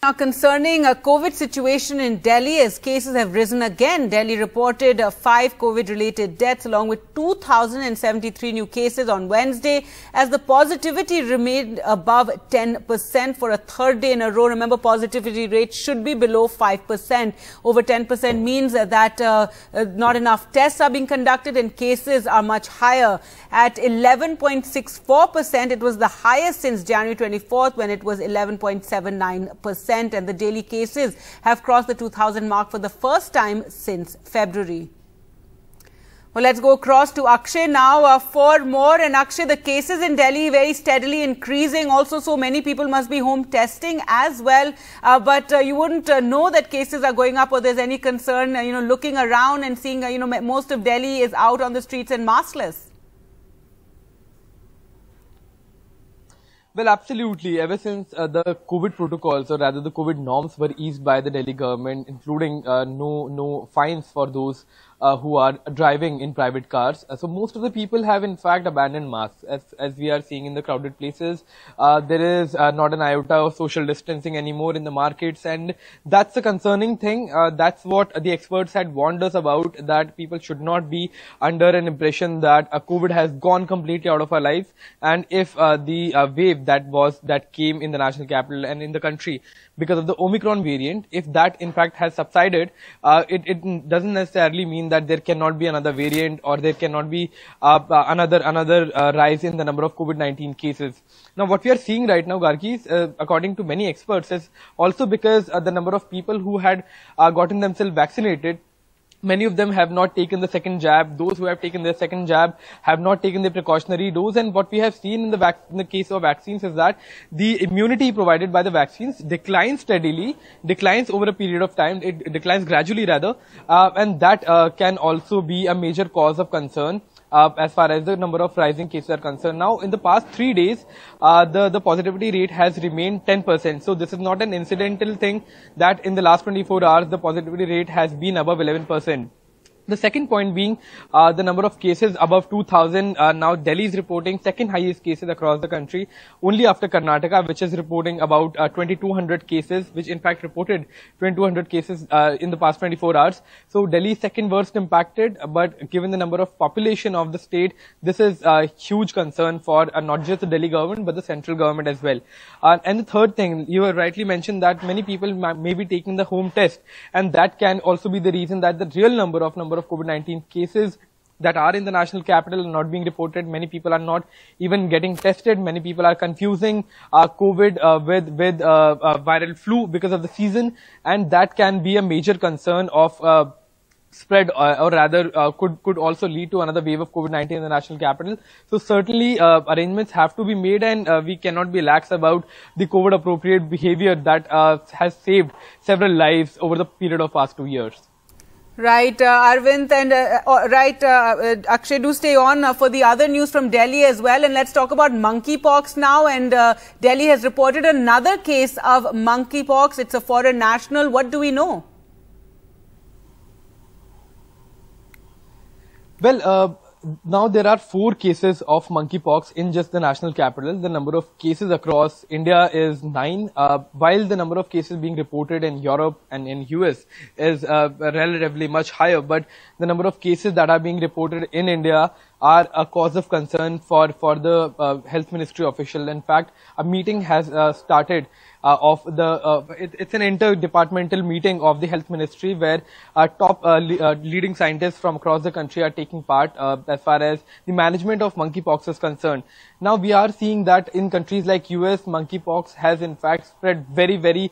Now, concerning a COVID situation in Delhi, as cases have risen again, Delhi reported 5 COVID-related deaths along with 2,073 new cases on Wednesday as the positivity remained above 10% for a third day in a row. Remember, positivity rate should be below 5%. Over 10% means that not enough tests are being conducted and cases are much higher. At 11.64%, it was the highest since January 24th when it was 11.79%. And the daily cases have crossed the 2,000 mark for the first time since February. Well, let's go across to Akshay now for more. And Akshay, the cases in Delhi very steadily increasing. Also, so many people must be home testing as well. But you wouldn't know that cases are going up or there's any concern, looking around and seeing, most of Delhi is out on the streets and maskless. Well, absolutely. Ever since the COVID protocols, or rather the COVID norms, were eased by the Delhi government, including no fines for those who are driving in private cars. So most of the people have in fact abandoned masks, as we are seeing in the crowded places. There is not an iota of social distancing anymore in the markets, and that's a concerning thing. That's what the experts had warned us about, that people should not be under an impression that COVID has gone completely out of our lives. And if the wave that came in the national capital and in the country because of the Omicron variant, if that in fact has subsided, it doesn't necessarily mean that there cannot be another variant or there cannot be another rise in the number of COVID-19 cases. Now, what we are seeing right now, Gargi, according to many experts, is also because the number of people who had gotten themselves vaccinated, many of them have not taken the second jab. Those who have taken their second jab have not taken the precautionary dose. And what we have seen in the case of vaccines is that the immunity provided by the vaccines declines steadily, declines over a period of time. It declines gradually rather. And that can also be a major cause of concern as far as the number of rising cases are concerned. Now, in the past 3 days, the positivity rate has remained 10%. So this is not an incidental thing that in the last 24 hours, the positivity rate has been above 11%. The second point being the number of cases above 2,000. Now Delhi is reporting second highest cases across the country, only after Karnataka, which is reporting about 2,200 cases, which in fact reported 2,200 cases in the past 24 hours. So Delhi is second worst impacted, but given the number of population of the state, this is a huge concern for not just the Delhi government, but the central government as well. And the third thing, you have rightly mentioned that many people may be taking the home test, and that can also be the reason that the real number of COVID-19 cases that are in the national capital are not being reported. Many people are not even getting tested. Many people are confusing COVID with viral flu because of the season, and that can be a major concern of spread, or rather could also lead to another wave of COVID-19 in the national capital. So certainly arrangements have to be made, and we cannot be lax about the COVID appropriate behavior that has saved several lives over the period of past 2 years. Right, Arvind, and Akshay, do stay on for the other news from Delhi as well. And let's talk about monkeypox now. And Delhi has reported another case of monkeypox. It's a foreign national. What do we know? Well, now there are 4 cases of monkeypox in just the national capital. The number of cases across India is 9, while the number of cases being reported in Europe and in US is relatively much higher. But the number of cases that are being reported in India are a cause of concern for the health ministry official. In fact, a meeting has started it's an interdepartmental meeting of the health ministry where top leading scientists from across the country are taking part as far as the management of monkeypox is concerned. Now we are seeing that in countries like US, monkeypox has in fact spread very, very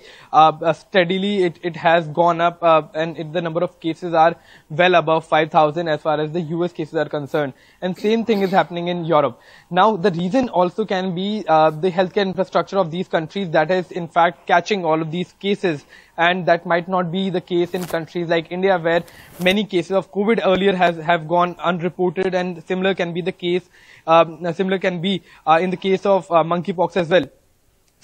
steadily. It has gone up, and the number of cases are well above 5,000 as far as the US cases are concerned. And same thing is happening in Europe. Now the reason also can be the healthcare infrastructure of these countries that is in fact catching all of these cases, and that might not be the case in countries like India, where many cases of COVID earlier have gone unreported, and similar can be the case. In the case of monkeypox as well.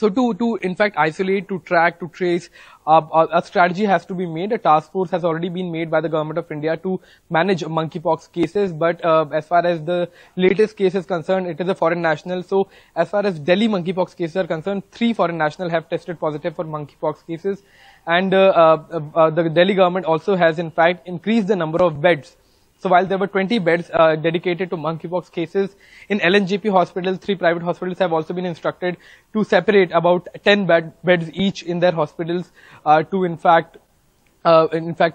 So to in fact isolate, to track, to trace, a strategy has to be made. A task force has already been made by the government of India to manage monkeypox cases. But as far as the latest case is concerned, it is a foreign national. So as far as Delhi monkeypox cases are concerned, 3 foreign nationals have tested positive for monkeypox cases. And the Delhi government also has in fact increased the number of beds. So while there were 20 beds dedicated to monkeypox cases, in LNJP hospitals, 3 private hospitals have also been instructed to separate about 10 beds each in their hospitals to in fact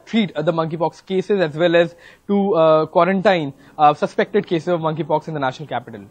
treat the monkeypox cases as well as to quarantine suspected cases of monkeypox in the national capital.